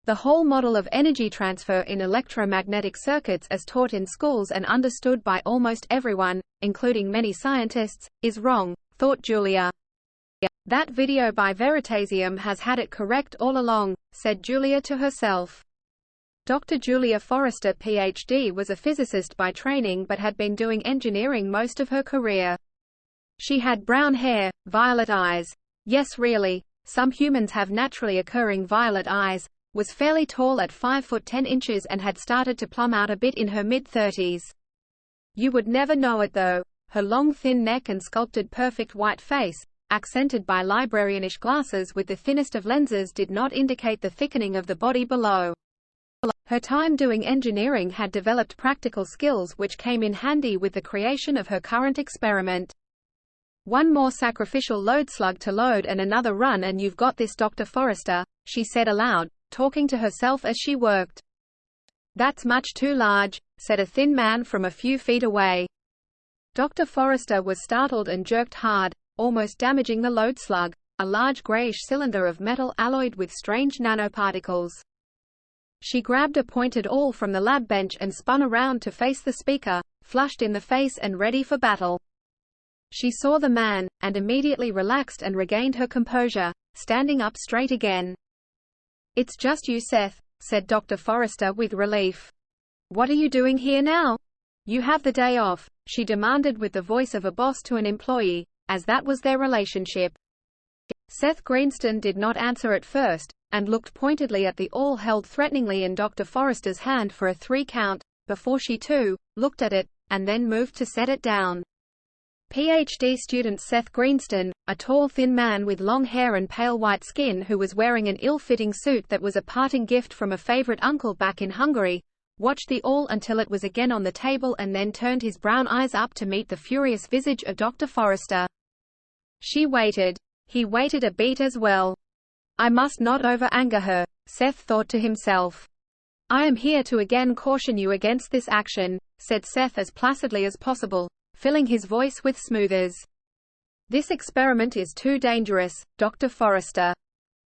The whole model of energy transfer in electromagnetic circuits as taught in schools and understood by almost everyone, including many scientists, is wrong, thought Julia. That video by Veritasium has had it correct all along, said Julia to herself. Dr. Julia Forrester Ph.D. was a physicist by training but had been doing engineering most of her career. She had brown hair, violet eyes. Yes, really, some humans have naturally occurring violet eyes, was fairly tall at 5 foot 10 inches and had started to plumb out a bit in her mid-30s. You would never know it though. Her long thin neck and sculpted perfect white face, accented by librarianish glasses with the thinnest of lenses, did not indicate the thickening of the body below. Her time doing engineering had developed practical skills which came in handy with the creation of her current experiment. One more sacrificial load slug to load and another run and you've got this, Dr. Forrester, she said aloud, talking to herself as she worked. That's much too large, said a thin man from a few feet away. Dr. Forrester was startled and jerked hard, almost damaging the load slug, a large grayish cylinder of metal alloyed with strange nanoparticles. She grabbed a pointed awl from the lab bench and spun around to face the speaker, flushed in the face and ready for battle. She saw the man, and immediately relaxed and regained her composure, standing up straight again. "It's just you, Seth," said Dr. Forrester with relief. "What are you doing here now? You have the day off," she demanded with the voice of a boss to an employee, as that was their relationship. Seth Greenstone did not answer at first, and looked pointedly at the awl held threateningly in Dr. Forrester's hand for a 3 count, before she too looked at it, and then moved to set it down. PhD student Seth Greenstone, a tall thin man with long hair and pale white skin who was wearing an ill-fitting suit that was a parting gift from a favorite uncle back in Hungary, watched the awl until it was again on the table and then turned his brown eyes up to meet the furious visage of Dr. Forrester. She waited. He waited a beat as well. I must not over-anger her, Seth thought to himself. I am here to again caution you against this action, said Seth as placidly as possible, filling his voice with smoothers. This experiment is too dangerous, Dr. Forrester.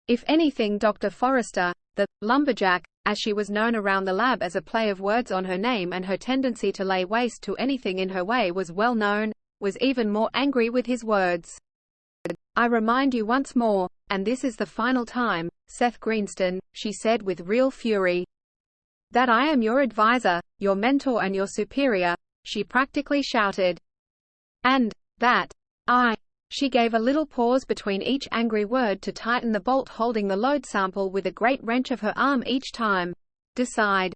If anything, Dr. Forrester, the lumberjack, as she was known around the lab as a play of words on her name and her tendency to lay waste to anything in her way was well known, was even more angry with his words. I remind you once more, and this is the final time, Seth Greenstone, she said with real fury, that I am your advisor, your mentor and your superior, she practically shouted. And that she gave a little pause between each angry word to tighten the bolt holding the load sample with a great wrench of her arm each time. Decide.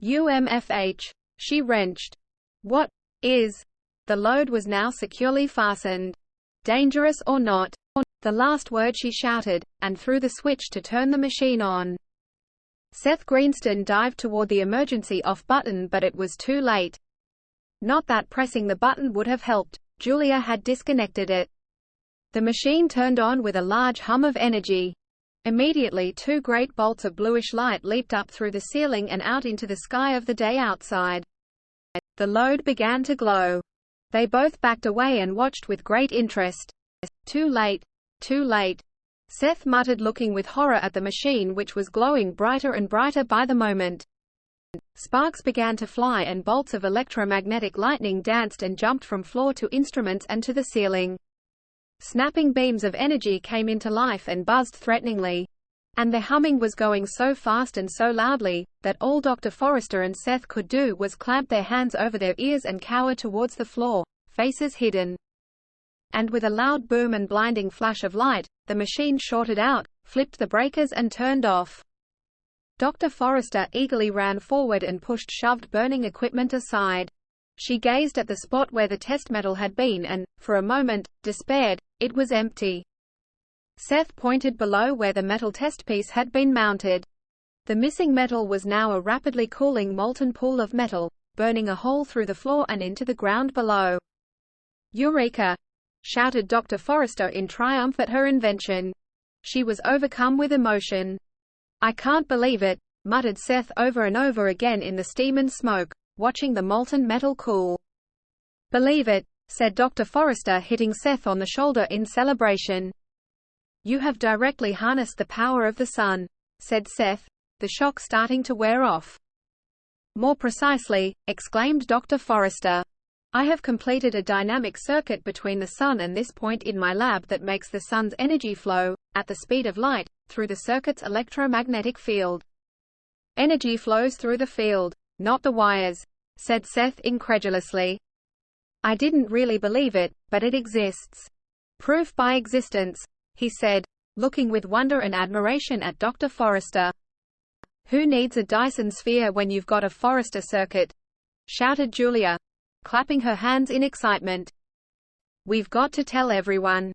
UMFH. She wrenched. What is? The load was now securely fastened. Dangerous or not? The last word she shouted, and threw the switch to turn the machine on. Seth Greenstone dived toward the emergency off button, but it was too late. Not that pressing the button would have helped. Julia had disconnected it. The machine turned on with a large hum of energy. Immediately 2 great bolts of bluish light leaped up through the ceiling and out into the sky of the day outside. The load began to glow. They both backed away and watched with great interest. Too late. Too late. Seth muttered, looking with horror at the machine which was glowing brighter and brighter by the moment. Sparks began to fly and bolts of electromagnetic lightning danced and jumped from floor to instruments and to the ceiling. Snapping beams of energy came into life and buzzed threateningly. And the humming was going so fast and so loudly, that all Dr. Forrester and Seth could do was clamp their hands over their ears and cower towards the floor, faces hidden. And with a loud boom and blinding flash of light, the machine shorted out, flipped the breakers and turned off. Dr. Forrester eagerly ran forward and shoved burning equipment aside. She gazed at the spot where the test metal had been and, for a moment, despaired. It was empty. Seth pointed below where the metal test piece had been mounted. The missing metal was now a rapidly cooling molten pool of metal, burning a hole through the floor and into the ground below. Eureka! Shouted Dr. Forrester in triumph at her invention. She was overcome with emotion. I can't believe it, muttered Seth over and over again in the steam and smoke, watching the molten metal cool. Believe it, said Dr. Forrester, hitting Seth on the shoulder in celebration. You have directly harnessed the power of the sun, said Seth. the shock starting to wear off. "More precisely," exclaimed Dr. Forrester, "I have completed a dynamic circuit between the Sun and this point in my lab that makes the Sun's energy flow, at the speed of light, through the circuit's electromagnetic field. Energy flows through the field, not the wires," said Seth incredulously. "I didn't really believe it, but it exists. Proof by existence," he said, looking with wonder and admiration at Dr. Forrester. "Who needs a Dyson sphere when you've got a Forrester circuit?" shouted Julia, clapping her hands in excitement. "We've got to tell everyone.